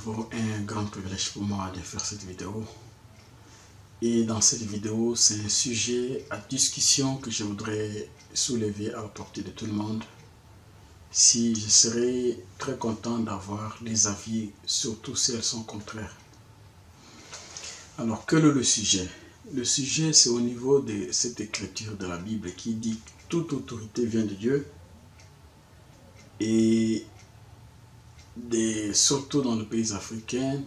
nouveau un grand privilège pour moi de faire cette vidéo. Et dans cette vidéo, c'est un sujet à discussion que je voudrais soulever à la portée de tout le monde. Si je serais très content d'avoir des avis, surtout si elles sont contraires. Alors, quel est le sujet? Le sujet, c'est au niveau de cette écriture de la Bible qui dit que toute autorité vient de Dieu. Et surtout dans le pays africain,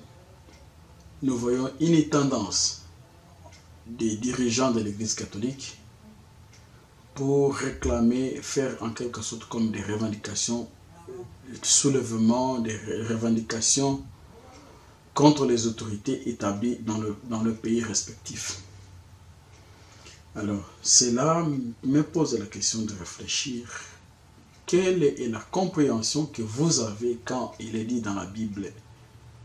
nous voyons une tendance des dirigeants de l'Église catholique pour réclamer, faire en quelque sorte comme des revendications, soulèvement, des revendications contre les autorités établies dans le pays respectif. Alors, cela me pose la question de réfléchir. Quelle est la compréhension que vous avez quand il est dit dans la Bible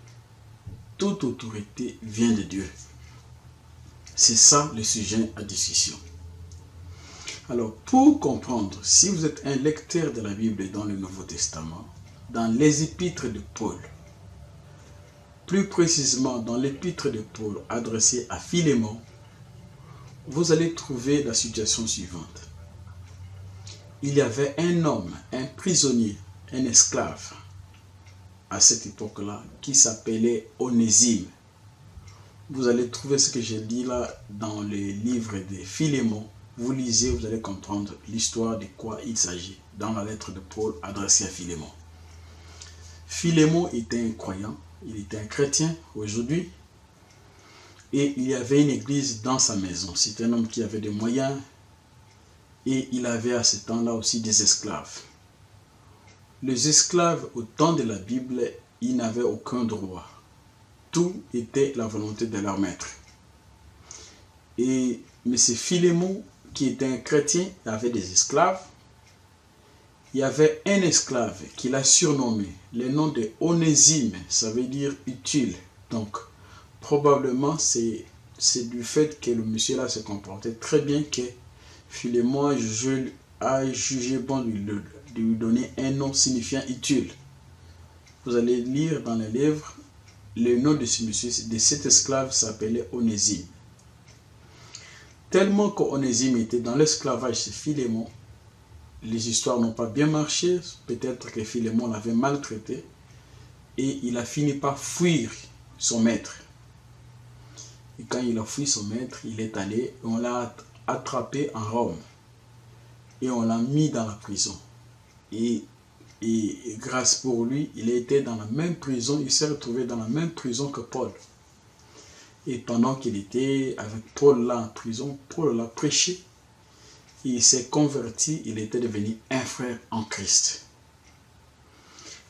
« Toute autorité vient de Dieu ». C'est ça le sujet à discussion. Alors, pour comprendre, si vous êtes un lecteur de la Bible dans le Nouveau Testament, dans les épîtres de Paul, plus précisément dans l'épître de Paul adressée à Philémon, vous allez trouver la situation suivante. Il y avait un homme, un prisonnier, un esclave, à cette époque-là, qui s'appelait Onésime. Vous allez trouver ce que j'ai dit là dans les livres de Philémon. Vous lisez, vous allez comprendre l'histoire de quoi il s'agit dans la lettre de Paul adressée à Philémon. Philémon était un croyant, il était un chrétien aujourd'hui, et il y avait une église dans sa maison. C'est un homme qui avait des moyens, et il avait à ce temps-là aussi des esclaves. Les esclaves, au temps de la Bible, ils n'avaient aucun droit. Tout était la volonté de leur maître. Et M. Philémon, qui était un chrétien, avait des esclaves. Il y avait un esclave qu'il a surnommé le nom de Onésime, ça veut dire utile. Donc, probablement, c'est du fait que le monsieur là se comportait très bien que Philémon a jugé bon de lui donner un nom signifiant utile. Vous allez lire dans les livres, le nom de ce monsieur, de cet esclave s'appelait Onésime. Tellement qu'Onésime était dans l'esclavage chez Philémon, les histoires n'ont pas bien marché, peut-être que Philémon l'avait maltraité, et il a fini par fuir son maître. Et quand il a fui son maître, il est allé, on l'a attrapé en Rome, et on l'a mis dans la prison. Et grâce pour lui, il était dans la même prison, il s'est retrouvé dans la même prison que Paul. Et pendant qu'il était avec Paul là en prison, Paul l'a prêché. Il s'est converti, il était devenu un frère en Christ.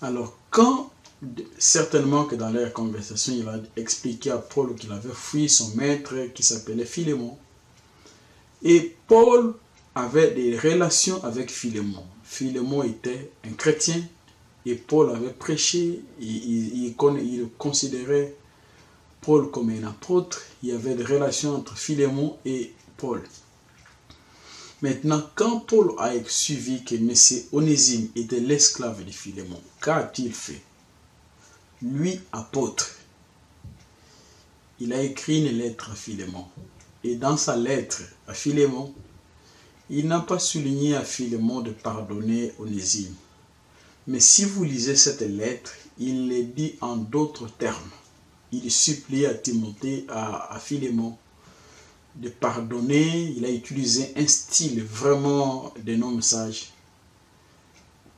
Alors certainement que dans leur conversation, il a expliqué à Paul qu'il avait fui son maître qui s'appelait Philémon. Et Paul avait des relations avec Philémon. Philémon était un chrétien et Paul avait prêché, il considérait Paul comme un apôtre. Il y avait des relations entre Philémon et Paul. Maintenant, quand Paul a suivi que M. Onésime était l'esclave de Philémon, qu'a-t-il fait? Lui, apôtre, il a écrit une lettre à Philémon. Et dans sa lettre à Philémon, il n'a pas souligné à Philémon de pardonner Onésime. Mais si vous lisez cette lettre, il le dit en d'autres termes. Il supplie à Timothée, à Philémon, de pardonner. Il a utilisé un style vraiment de non-message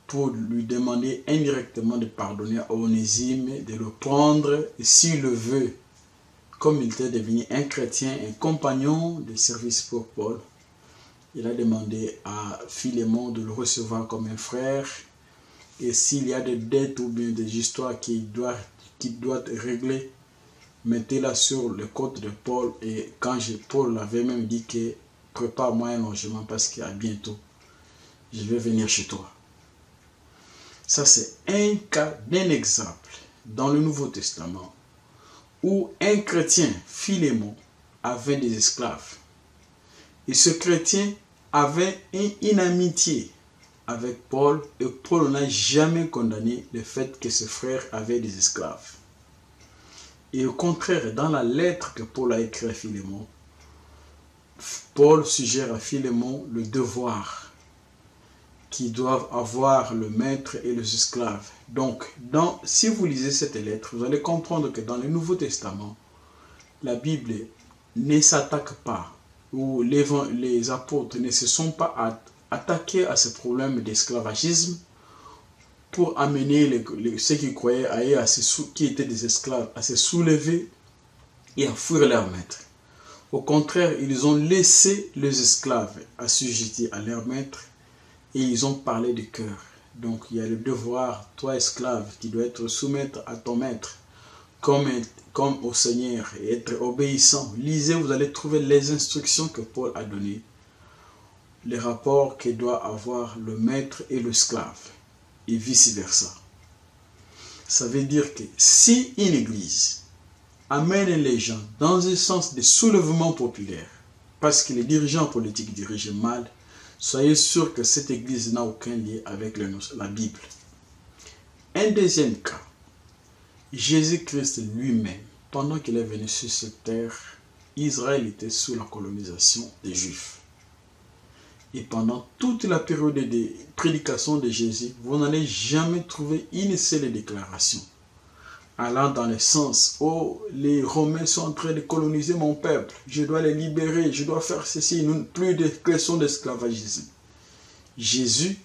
pour lui demander indirectement de pardonner à Onésime, de le prendre, et s'il le veut, comme il était devenu un chrétien, un compagnon de service pour Paul, il a demandé à Philémon de le recevoir comme un frère. Et s'il y a des dettes ou bien des histoires qu'il doit régler, mettez-la sur le compte de Paul. Et quand Paul avait même dit que prépare-moi un logement parce qu'à bientôt, je vais venir chez toi. Ça, c'est un cas d'un exemple dans le Nouveau Testament où un chrétien, Philémon, avait des esclaves. Et ce chrétien avait une amitié avec Paul, et Paul n'a jamais condamné le fait que ce frère avait des esclaves. Et au contraire, dans la lettre que Paul a écrite à Philémon, Paul suggère à Philémon le devoir qu'ils doivent avoir le maître et les esclaves. Donc, si vous lisez cette lettre, vous allez comprendre que dans le Nouveau Testament, la Bible ne s'attaque pas, ou les apôtres ne se sont pas attaqués à ce problème d'esclavagisme pour amener ceux qui croyaient qui étaient des esclaves à se soulever et à fuir leur maître. Au contraire, ils ont laissé les esclaves assujettis à leur maître et ils ont parlé du cœur. Donc il y a le devoir, toi esclave, qui dois être soumettre à ton maître comme au Seigneur et être obéissant. Lisez, vous allez trouver les instructions que Paul a données, les rapports que doit avoir le maître et l'esclave et vice-versa. Ça veut dire que si une église amène les gens dans un sens de soulèvement populaire, parce que les dirigeants politiques dirigent mal, soyez sûr que cette église n'a aucun lien avec la Bible. Un deuxième cas, Jésus-Christ lui-même, pendant qu'il est venu sur cette terre, Israël était sous la colonisation des Juifs. Et pendant toute la période de prédication de Jésus, vous n'allez jamais trouver une seule déclaration allant dans le sens « Oh, les Romains sont en train de coloniser mon peuple, je dois les libérer, je dois faire ceci, plus de question d'esclavagisme. » Jésus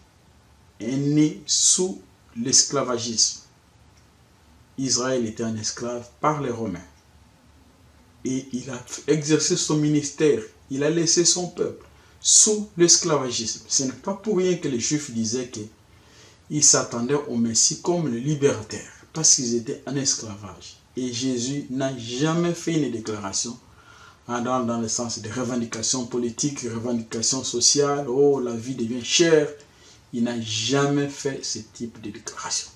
est né sous l'esclavagisme. Israël était un esclave par les Romains. Et il a exercé son ministère, il a laissé son peuple sous l'esclavagisme. Ce n'est pas pour rien que les Juifs disaient qu'ils s'attendaient au Messie comme le libérateur, parce qu'ils étaient en esclavage. Et Jésus n'a jamais fait une déclaration allant dans le sens de revendications politiques, revendications sociales, oh la vie devient chère. Il n'a jamais fait ce type de déclaration.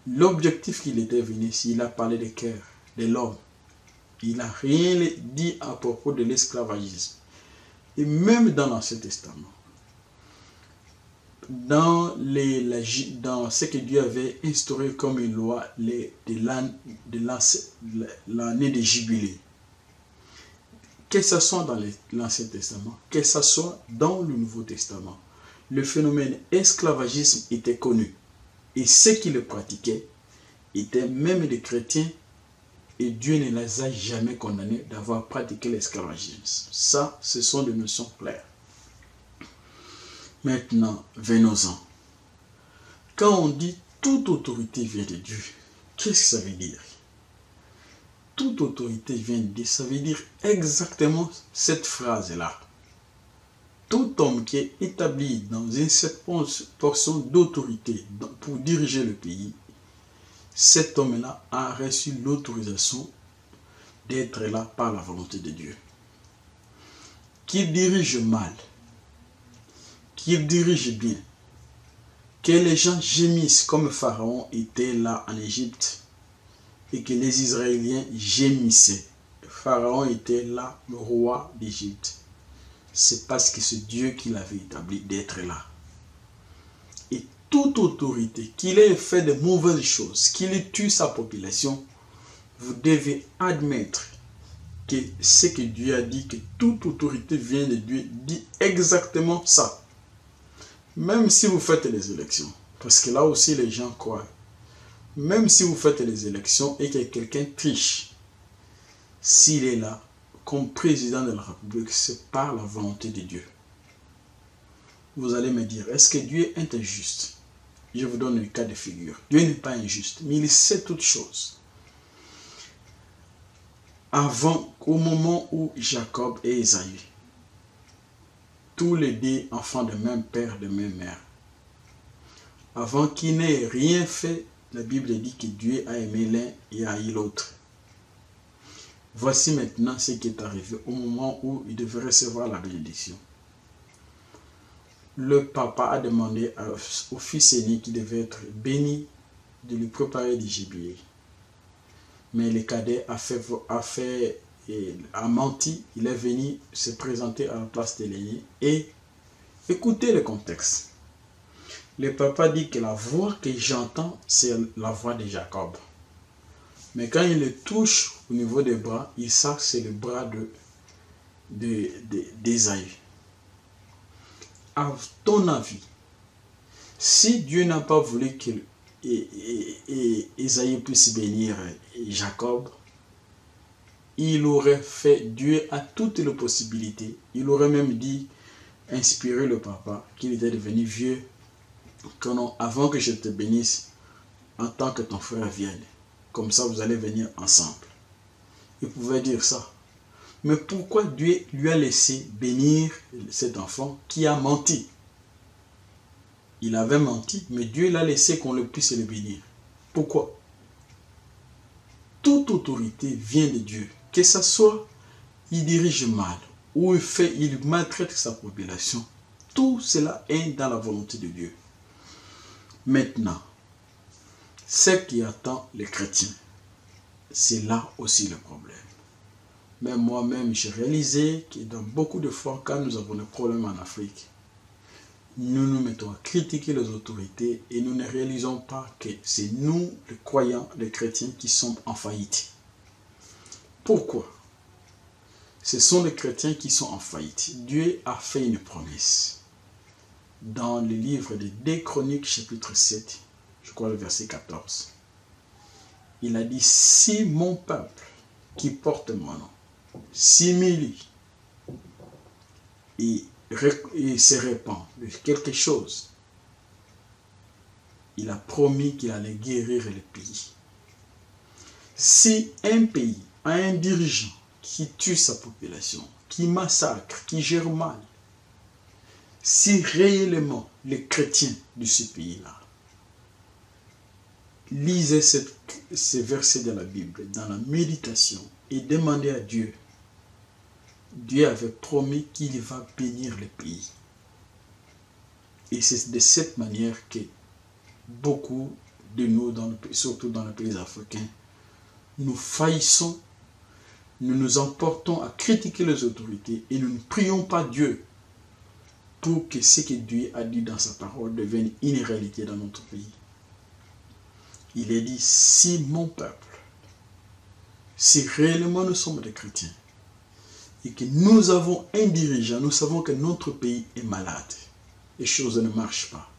L'objectif qu'il était venu, s'il a parlé du cœur de l'homme, il n'a rien dit à propos de l'esclavagisme. Et même dans l'Ancien Testament, dans ce que Dieu avait instauré comme une loi de l'année des jubilés, que ce soit dans l'Ancien Testament, que ce soit dans le Nouveau Testament, le phénomène esclavagisme était connu. Et ceux qui le pratiquaient étaient même des chrétiens, et Dieu ne les a jamais condamnés d'avoir pratiqué l'esclavagisme. Ça, ce sont des notions claires. Maintenant, venons-en. Quand on dit toute autorité vient de Dieu, qu'est-ce que ça veut dire? Toute autorité vient de Dieu, ça veut dire exactement cette phrase-là. Tout homme qui est établi dans une certaine portion d'autorité pour diriger le pays, cet homme-là a reçu l'autorisation d'être là par la volonté de Dieu. Qu'il dirige mal, qu'il dirige bien, que les gens gémissent comme Pharaon était là en Égypte et que les Israéliens gémissaient. Pharaon était là, le roi d'Égypte. C'est parce que c'est Dieu qui l'avait établi d'être là. Et toute autorité, qu'il ait fait de mauvaises choses, qu'il ait tué sa population, vous devez admettre que ce que Dieu a dit, que toute autorité vient de Dieu, dit exactement ça. Même si vous faites les élections, parce que là aussi les gens croient, même si vous faites les élections et que quelqu'un triche, s'il est là, comme président de la République, c'est par la volonté de Dieu. Vous allez me dire, est-ce que Dieu est injuste? Je vous donne le cas de figure. Dieu n'est pas injuste, mais il sait toutes choses. Au moment où Jacob et Ésaü, tous les deux enfants de même père, de même mère, avant qu'ils n'aient rien fait, la Bible dit que Dieu a aimé l'un et haï l'autre. Voici maintenant ce qui est arrivé au moment où il devait recevoir la bénédiction. Le papa a demandé au fils aîné qui devait être béni de lui préparer du gibier. Mais le cadet a menti, il est venu se présenter à la place de l'aîné et écoutez le contexte. Le papa dit que la voix que j'entends, c'est la voix de Jacob. Mais quand il les touche au niveau des bras, il sait que c'est le bras d'Ésaü. À ton avis, si Dieu n'a pas voulu qu'Ésaü puisse bénir Jacob, il aurait fait, Dieu a toutes les possibilités. Il aurait même dit, inspiré le papa, qu'il était devenu vieux, que non, avant que je te bénisse, en tant que ton frère vienne. Comme ça, vous allez venir ensemble. Il pouvait dire ça. Mais pourquoi Dieu lui a laissé bénir cet enfant qui a menti? Il avait menti, mais Dieu l'a laissé qu'on le puisse le bénir. Pourquoi? Toute autorité vient de Dieu. Que ce soit, il dirige mal, ou il maltraite sa population. Tout cela est dans la volonté de Dieu. Maintenant, ce qui attend les chrétiens, c'est là aussi le problème. Mais moi-même, j'ai réalisé que dans beaucoup de fois, quand nous avons des problèmes en Afrique, nous nous mettons à critiquer les autorités et nous ne réalisons pas que c'est nous, les croyants, les chrétiens, qui sommes en faillite. Pourquoi? Ce sont les chrétiens qui sont en faillite. Dieu a fait une promesse. Dans le livre de 2 Chroniques, chapitre 7, je crois le verset 14. Il a dit, si mon peuple qui porte mon nom s'humilie et se répand de quelque chose, il a promis qu'il allait guérir le pays. Si un pays a un dirigeant qui tue sa population, qui massacre, qui gère mal, si réellement les chrétiens de ce pays-là lisez ces versets de la Bible dans la méditation et demandez à Dieu, Dieu avait promis qu'il va bénir le pays. Et c'est de cette manière que beaucoup de nous, surtout dans les pays africains, nous faillissons, nous nous emportons à critiquer les autorités et nous ne prions pas Dieu pour que ce que Dieu a dit dans sa parole devienne une réalité dans notre pays. Il est dit, si mon peuple, si réellement nous sommes des chrétiens, et que nous avons un dirigeant, nous savons que notre pays est malade, les choses ne marchent pas.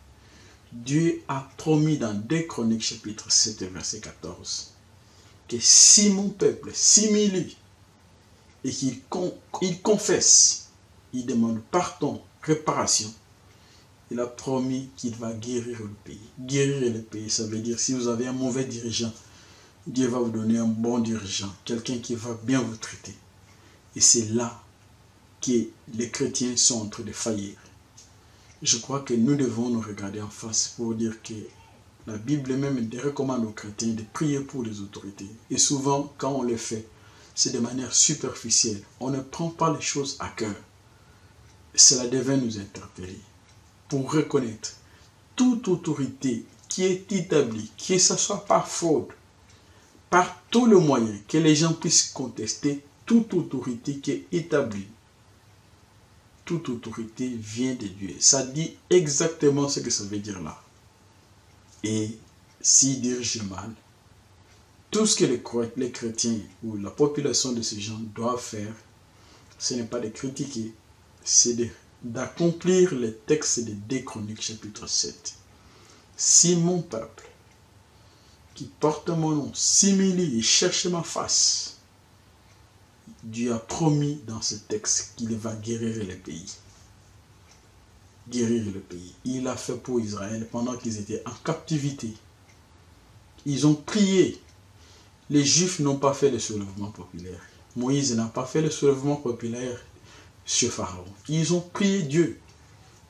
Dieu a promis dans 2 Chroniques chapitre 7 verset 14 que si mon peuple s'humilie et qu'il confesse, il demande pardon, réparation, il a promis qu'il va guérir le pays. Guérir le pays, ça veut dire si vous avez un mauvais dirigeant, Dieu va vous donner un bon dirigeant, quelqu'un qui va bien vous traiter. Et c'est là que les chrétiens sont en train de faillir. Je crois que nous devons nous regarder en face pour dire que la Bible même recommande aux chrétiens de prier pour les autorités. Et souvent, quand on le fait, c'est de manière superficielle. On ne prend pas les choses à cœur. Cela devait nous interpeller pour reconnaître toute autorité qui est établie, que ce soit par fraude, par tous les moyens, que les gens puissent contester toute autorité qui est établie. Toute autorité vient de Dieu. Ça dit exactement ce que ça veut dire là. Et s'il dirige mal, tout ce que les chrétiens ou la population de ces gens doivent faire, ce n'est pas de critiquer, c'est d'accomplir les textes de 2 Chroniques chapitre 7. Si mon peuple, qui porte mon nom, s'humilie et cherche ma face, Dieu a promis dans ce texte qu'il va guérir le pays. Guérir le pays. Il l'a fait pour Israël pendant qu'ils étaient en captivité. Ils ont prié. Les Juifs n'ont pas fait le soulèvement populaire. Moïse n'a pas fait le soulèvement populaire sur Pharaon. Ils ont prié Dieu.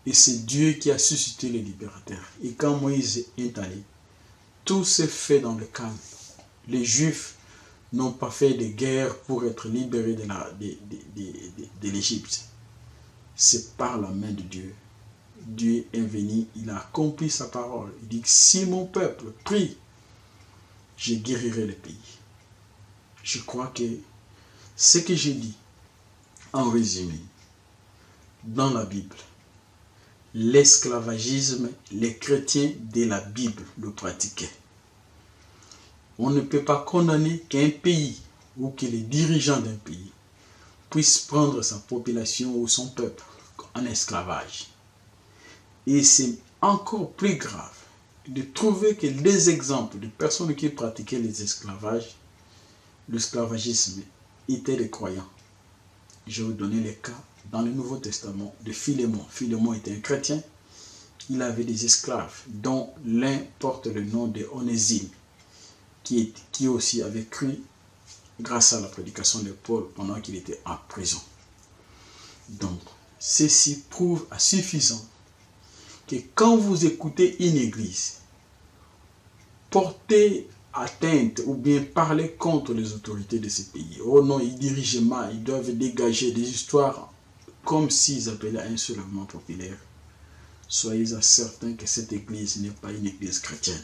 Et c'est Dieu qui a suscité les libérateurs. Et quand Moïse est allé, tout s'est fait dans le calme. Les Juifs n'ont pas fait de guerre pour être libérés de l'Égypte. C'est par la main de Dieu. Dieu est venu, il a accompli sa parole. Il dit, si mon peuple prie, je guérirai le pays. Je crois que ce que j'ai dit, en résumé, dans la Bible, l'esclavagisme, les chrétiens de la Bible le pratiquaient. On ne peut pas condamner qu'un pays ou que les dirigeants d'un pays puissent prendre sa population ou son peuple en esclavage. Et c'est encore plus grave de trouver que des exemples de personnes qui pratiquaient l'esclavagisme étaient des croyants. Je vais vous donner les cas dans le Nouveau Testament de Philémon. Philémon était un chrétien. Il avait des esclaves, dont l'un porte le nom de Onésime, qui aussi avait cru grâce à la prédication de Paul pendant qu'il était en prison. Donc, ceci prouve à suffisant que quand vous écoutez une église porter atteinte ou bien parler contre les autorités de ces pays, oh non, ils dirigent mal, ils doivent dégager des histoires comme s'ils appelaient à un soulèvement populaire, soyez certains que cette église n'est pas une église chrétienne.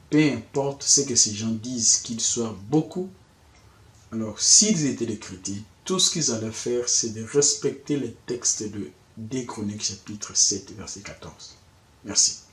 Peu importe ce que ces gens disent, qu'ils soient beaucoup, alors s'ils étaient des chrétiens, tout ce qu'ils allaient faire, c'est de respecter les textes de 2 Chroniques chapitre 7, verset 14. Merci.